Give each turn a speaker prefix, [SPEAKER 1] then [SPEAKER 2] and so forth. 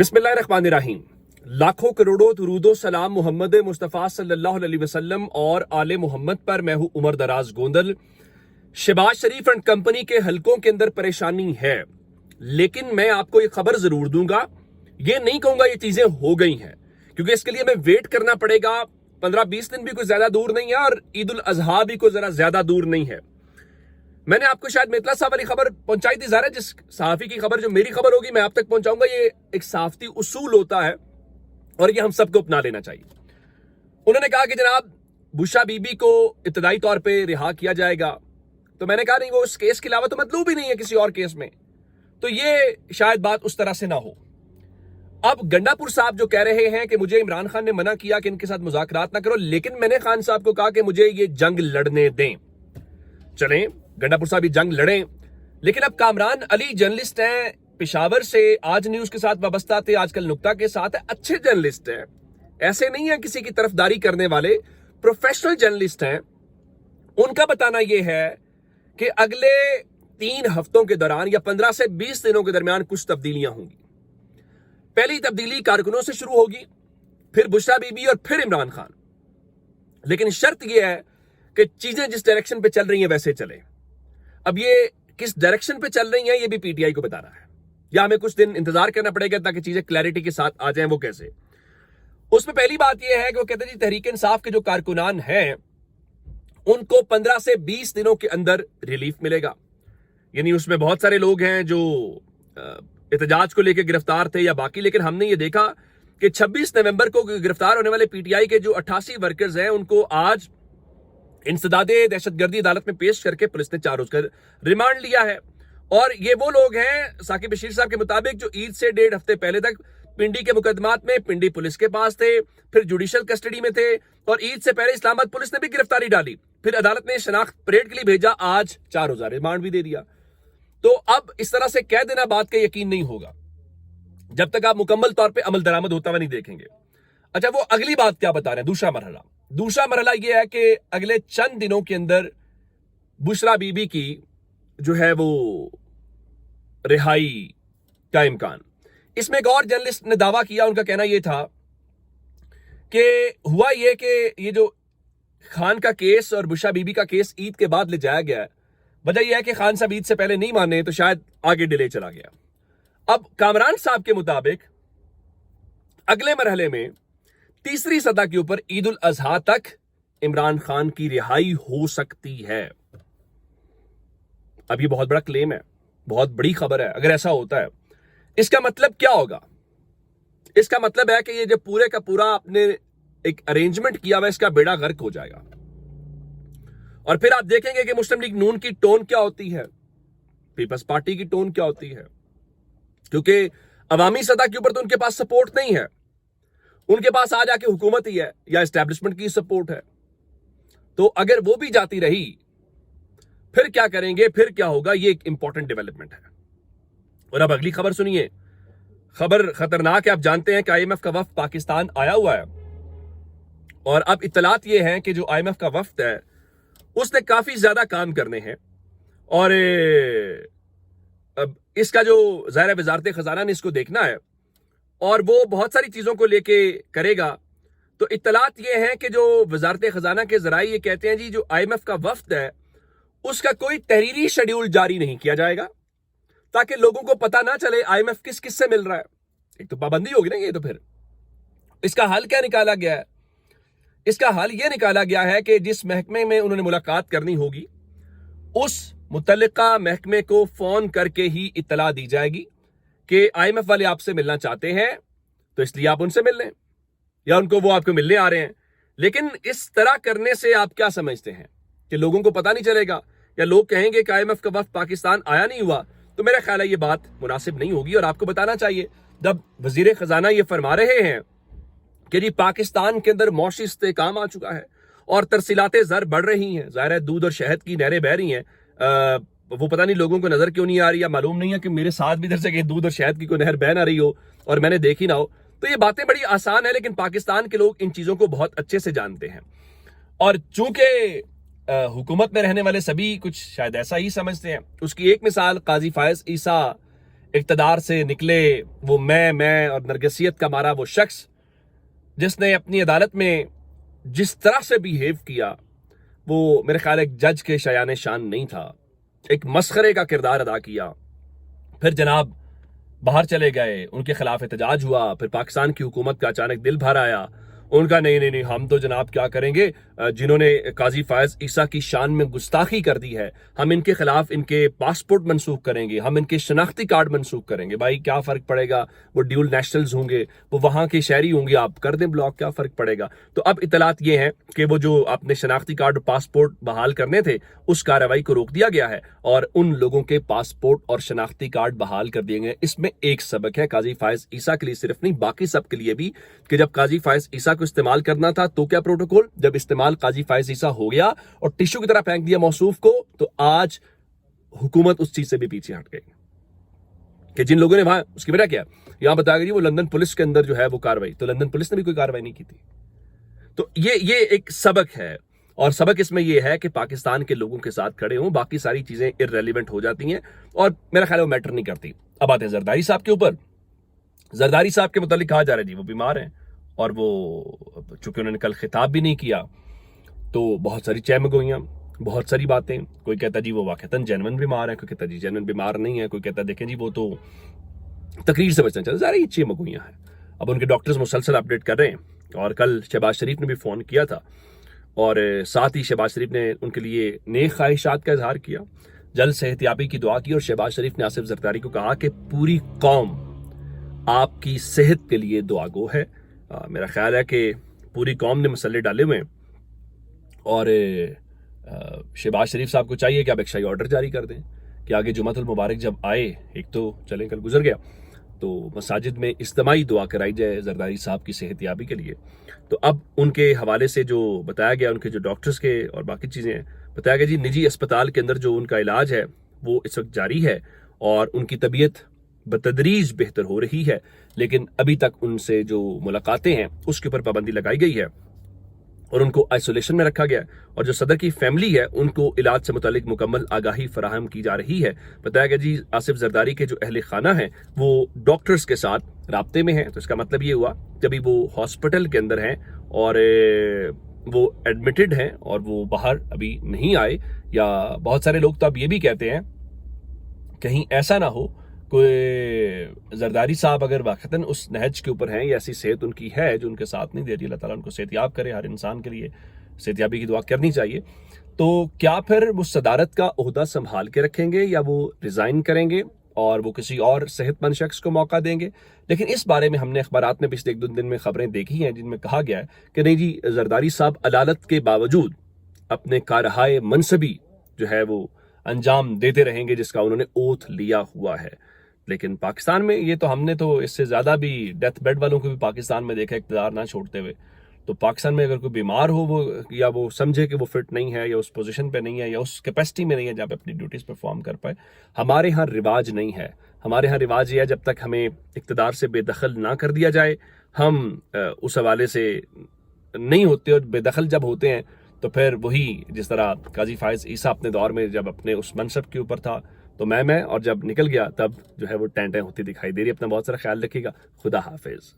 [SPEAKER 1] बिस्मिल्लाह रहमान रहीम। लाखों करोड़ों दुरूदो सलाम मोहम्मद मुस्तफ़ा सल्लल्लाहु अलैहि वसल्लम और आले मोहम्मद पर। मैं हूं उमर दराज गोंदल। शहबाज शरीफ एंड कंपनी के हलकों के अंदर परेशानी है, लेकिन मैं आपको ये खबर जरूर दूंगा, ये नहीं कहूंगा ये चीजें हो गई हैं, क्योंकि इसके लिए हमें वेट करना पड़ेगा। 15-20 दिन भी कोई ज्यादा दूर नहीं है और ईद उल अजहा भी कोई जरा ज्यादा दूर नहीं है। मैंने आपको शायद मेतला साहब वाली खबर पहुंचाई थी। ज़ाहिर है जिस सहाफी की खबर जो मेरी खबर होगी मैं आप तक पहुंचाऊंगा। ये एक सहाफती उसूल होता है और ये हम सबको अपना लेना चाहिए। उन्होंने कहा कि जनाब बुशरा बीबी को इब्तदाई तौर पे रिहा किया जाएगा, तो मैंने कहा नहीं, वो उस केस के अलावा तो मतलब भी नहीं है किसी और केस में, तो ये शायद बात उस तरह से ना हो। अब गंडापुर साहब जो कह रहे हैं कि मुझे इमरान खान ने मना किया कि इनके साथ मुज़ाकरात ना करो, लेकिन मैंने खान साहब को कहा कि मुझे ये जंग लड़ने दें। चलें, गंडापुर साहब ये जंग लड़ें, लेकिन अब कामरान अली जर्नलिस्ट हैं पेशावर से, आज न्यूज के साथ वाबस्ता थे, आजकल नुक्ता के साथ है, अच्छे जर्नलिस्ट हैं, ऐसे नहीं है किसी की तरफदारी करने वाले, प्रोफेशनल जर्नलिस्ट हैं। उनका बताना यह है कि अगले 3 हफ्तों के दौरान या 15 से 20 दिनों के दरमियान कुछ तब्दीलियां होंगी। पहली तब्दीली कारकुनों से शुरू होगी, फिर बुशरा बीबी और फिर इमरान खान। लेकिन शर्त यह है कि चीजें जिस डायरेक्शन पे चल रही हैं वैसे चले। अब ये किस डायरेक्शन पे चल रही हैं ये भी पीटीआई को बताना है, या हमें कुछ दिन इंतजार करना पड़ेगा ताकि चीजें क्लैरिटी के साथ आ जाएं। वो कैसे? उसमें पहली बात यह है कि वो कहते हैं जी तहरीक इंसाफ के जो कारकुनान हैं उनको 15 से 20 दिनों के अंदर रिलीफ मिलेगा। यानी उसमें बहुत सारे लोग हैं जो एहतजाज को लेकर गिरफ्तार थे या बाकी, लेकिन हमने ये देखा कि 26 नवंबर को गिरफ्तार होने वाले पीटीआई के जो 88 वर्कर्स हैं उनको आज इंसदादे दहशतगर्दी अदालत में पेश करके पुलिस ने 4 रोज का रिमांड लिया है। और ये वो लोग हैं साकिब बशीर साहब के मुताबिक जो ईद से 1.5 हफ्ते पहले तक पिंडी के मुकदमात में पिंडी पुलिस के पास थे, फिर जुडिशल कस्टडी में थे, और ईद से पहले इस्लामाबाद पुलिस ने भी गिरफ्तारी डाली, फिर अदालत ने शनाख्त परेड के लिए भेजा, आज 4 रोजा रिमांड भी दे दिया। तो अब इस तरह से कह देना बात का यकीन नहीं होगा जब तक आप मुकम्मल तौर पर अमल दरामद होता हुआ नहीं देखेंगे। अच्छा, वो अगली बात क्या बता रहे हैं? दूसरा मरहला यह है कि अगले चंद दिनों के अंदर बुशरा बीबी की जो है वो रिहाई का इम्कान। इसमें एक और जर्नलिस्ट ने दावा किया, उनका कहना यह था कि हुआ यह कि ये जो खान का केस और बुशरा बीबी का केस ईद के बाद ले जाया गया है, वजह यह है कि खान साहब ईद से पहले नहीं माने तो शायद आगे डिले चला गया। अब कामरान साहब के मुताबिक अगले मरहले में तीसरी सतह के ऊपर ईद उल अजहा तक इमरान खान की रिहाई हो सकती है। अब ये बहुत बड़ा क्लेम है, बहुत बड़ी खबर है। अगर ऐसा होता है इसका मतलब क्या होगा? इसका मतलब है कि ये जो पूरे का पूरा आपने एक अरेंजमेंट किया हुआ इसका बेड़ा गर्क हो जाएगा। और फिर आप देखेंगे कि मुस्लिम लीग नून की टोन क्या होती है, पीपल्स पार्टी की टोन क्या होती है, क्योंकि अवामी सतह के ऊपर तो उनके पास सपोर्ट नहीं है, उनके पास आ जाके हुकूमत ही है या एस्टैब्लिशमेंट की सपोर्ट है। तो अगर वो भी जाती रही फिर क्या करेंगे, फिर क्या होगा? ये एक इंपॉर्टेंट डेवलपमेंट है। और अब अगली खबर सुनिए, खबर खतरनाक है। आप जानते हैं कि आईएमएफ का वफ्द पाकिस्तान आया हुआ है, और अब इत्तलात ये हैं कि जो आईएमएफ का वफ्द है उसने काफी ज्यादा काम करने हैं, और अब इसका जो ज़ाहिर वजारत खजाना ने इसको देखना है और वो बहुत सारी चीजों को लेके करेगा। तो इत्तलात ये हैं कि जो वजारत खजाना के जराए ये कहते हैं जी जो आईएमएफ का वफ्द है उसका कोई तहरीरी शेड्यूल जारी नहीं किया जाएगा, ताकि लोगों को पता ना चले आईएमएफ किस किस से मिल रहा है। एक तो पाबंदी होगी ना ये। तो फिर इसका हल क्या निकाला गया है? इसका हल यह निकाला गया है कि जिस महकमे में उन्होंने मुलाकात करनी होगी उस मुतल्लिका महकमे को फोन करके ही इत्तला दी जाएगी कि आईएमएफ वाले आपसे मिलना चाहते हैं, तो इसलिए आप उनसे मिल लें, या उनको वो आपको मिलने आ रहे हैं। लेकिन इस तरह करने से आप क्या समझते हैं कि लोगों को पता नहीं चलेगा, या लोग कहेंगे कि आईएमएफ का वफ्द पाकिस्तान आया नहीं हुआ? तो मेरा ख्याल है ये बात मुनासिब नहीं होगी। और आपको बताना चाहिए, जब वजीर खजाना ये फरमा रहे हैं कि जी पाकिस्तान के अंदर मौशी इस्तेहकाम आ चुका है और तरसीलाते ज़र बढ़ रही हैं, ज़ाहिर है दूध और शहद की नहरें बह रही हैं, वो पता नहीं लोगों को नजर क्यों नहीं आ रही, या मालूम नहीं है कि मेरे साथ भी इधर से कहीं दूध और शहद की कोई नहर बह ना रही हो और मैंने देखी ना हो। तो ये बातें बड़ी आसान है, लेकिन पाकिस्तान के लोग इन चीजों को बहुत अच्छे से जानते हैं। और चूंकि हुकूमत में रहने वाले सभी कुछ शायद ऐसा ही समझते हैं। उसकी एक मिसाल काजी फायज ईसा اقتدار سے نکلے وہ میں اور نرگسیت کا مارا وہ شخص جس نے اپنی عدالت میں جس طرح سے بیہیو کیا وہ میرے خیال ایک جج کے شایان شان نہیں تھا، ایک مسخرے کا کردار ادا کیا. پھر جناب باہر چلے گئے، ان کے خلاف احتجاج ہوا، پھر پاکستان کی حکومت کا اچانک دل بھر آیا، ان کا نہیں ہم تو جناب کیا کریں گے، جنہوں نے قاضی فائز عیسیٰ کی شان میں گستاخی کر دی ہے ہم ان کے خلاف ان کے پاسپورٹ منسوخ کریں گے، ہم ان کے شناختی کارڈ منسوخ کریں گے. بھائی کیا فرق پڑے گا، وہ ڈیول نیشنلز ہوں گے، وہ وہاں کے شہری ہوں گے، آپ کر دیں بلاک، کیا فرق پڑے گا. تو اب اطلاعات یہ ہیں کہ وہ جو اپنے شناختی کارڈ اور پاسپورٹ بحال کرنے تھے اس کارروائی کو روک دیا گیا ہے اور ان لوگوں کے پاسپورٹ اور شناختی کارڈ بحال کر دیے گئے. اس میں ایک سبق ہے قاضی فائز عیسیٰ کے لیے صرف نہیں، باقی سب کے لیے بھی، کہ جب قاضی فائز عیسیٰ کو استعمال کرنا تھا تو کیا پروٹوکول، جب استعمال قاضی فائز عیسیٰ ہو گیا اور ٹشو کی طرح پھینک دیا موصوف کو، تو آج حکومت اس چیز سے بھی پیچھے ہٹ گئی کہ جن لوگوں نے وہاں اس کی وجہ کیا یہاں بتایا گیا وہ لندن پولیس کے اندر جو ہے وہ کاروائی، تو لندن پولیس نے بھی کوئی کاروائی نہیں کی تھی. تو یہ ایک سبق ہے، اور سبق اس میں یہ ہے کہ پاکستان کے لوگوں کے ساتھ کھڑے ہوں، باقی ساری چیزیں irrelevant ہو جاتی ہیں اور میرا خیال ہے وہ میٹر نہیں کرتی. اب آتے ہیں زرداری صاحب کے اوپر. زرداری صاحب کے متعلق کہا جا رہا ہے جی وہ بیمار ہیں، اور وہ چونکہ انہوں نے کل خطاب بھی نہیں کیا تو بہت ساری چہمگوئیاں، بہت ساری باتیں. کوئی کہتا جی وہ واقعتاً جینون بیمار ہے، کوئی کہتا جی جینون بیمار نہیں ہے، کوئی کہتا دیکھیں جی وہ تو تقریر سے بچنا چاہتا. ظاہر یہ چہمگوئیاں ہیں. اب ان کے ڈاکٹرز مسلسل اپڈیٹ کر رہے ہیں، اور کل شہباز شریف نے بھی فون کیا تھا اور ساتھ ہی شہباز شریف نے ان کے لیے نیک خواہشات کا اظہار کیا، جلد صحت یابی کی دعا کی. اور شہباز شریف نے آصف زرداری کو کہا کہ پوری قوم آپ کی صحت کے لیے دعا گو ہے. میرا خیال ہے کہ پوری قوم نے مسئلے ڈالے ہوئے ہیں، اور شہباز شریف صاحب کو چاہیے کہ آپ ایک شاہی آرڈر جاری کر دیں کہ آگے جمعۃ المبارک جب آئے، ایک تو چلیں کل گزر گیا، تو مساجد میں اجتماعی دعا کرائی جائے زرداری صاحب کی صحت یابی کے لیے. تو اب ان کے حوالے سے جو بتایا گیا، ان کے جو ڈاکٹرز کے اور باقی چیزیں ہیں، بتایا گیا جی نجی اسپتال کے اندر جو ان کا علاج ہے وہ اس وقت جاری ہے اور ان کی طبیعت بتدریج بہتر ہو رہی ہے، لیکن ابھی تک ان سے جو ملاقاتیں ہیں اس کے اوپر پابندی لگائی گئی ہے اور ان کو آئسولیشن میں رکھا گیا، اور جو صدر کی فیملی ہے ان کو علاج سے متعلق مکمل آگاہی فراہم کی جا رہی ہے. بتایا گیا جی آصف زرداری کے جو اہل خانہ ہیں وہ ڈاکٹرز کے ساتھ رابطے میں ہیں، تو اس کا مطلب یہ ہوا جبھی وہ ہاسپٹل کے اندر ہیں اور وہ ایڈمٹڈ ہیں اور وہ باہر ابھی نہیں آئے. یا بہت سارے لوگ تو اب یہ بھی کہتے ہیں کہیں ایسا نہ ہو کوئی زرداری صاحب اگر واقعتاً اس نہج کے اوپر ہیں یا ایسی صحت ان کی ہے جو ان کے ساتھ نہیں دے رہی، اللہ تعالیٰ ان کو صحت یاب کرے. ہر انسان کے لیے صحت یابی کی دعا کرنی چاہیے. تو کیا پھر وہ صدارت کا عہدہ سنبھال کے رکھیں گے یا وہ ریزائن کریں گے اور وہ کسی اور صحت مند شخص کو موقع دیں گے؟ لیکن اس بارے میں ہم نے اخبارات میں پچھلے ایک دو دن میں خبریں دیکھی ہیں جن میں کہا گیا ہے کہ نہیں جی زرداری صاحب عدالت کے باوجود اپنے کارہائے منصبی جو ہے وہ انجام دیتے رہیں گے جس کا انہوں نے اوتھ لیا ہوا ہے. لیکن پاکستان میں یہ تو ہم نے تو اس سے زیادہ بھی ڈیتھ بیڈ والوں کو بھی پاکستان میں دیکھا اقتدار نہ چھوڑتے ہوئے. تو پاکستان میں اگر کوئی بیمار ہو وہ یا وہ سمجھے کہ وہ فٹ نہیں ہے یا اس پوزیشن پہ نہیں ہے یا اس کیپیسٹی میں نہیں ہے جہاں پہ اپنی ڈیوٹیز پرفارم کر پائے، ہمارے ہاں رواج نہیں ہے. ہمارے ہاں رواج یہ ہے جب تک ہمیں اقتدار سے بے دخل نہ کر دیا جائے ہم اس حوالے سے نہیں ہوتے، اور بے دخل جب ہوتے ہیں تو پھر وہی جس طرح قاضی فائز عیسیٰ اپنے دور میں جب اپنے اس منصب کے اوپر تھا تو میں اور جب نکل گیا تب جو ہے وہ ٹینٹیں ہوتی دکھائی دے رہی. اپنا بہت سارا خیال رکھیے گا. خدا حافظ.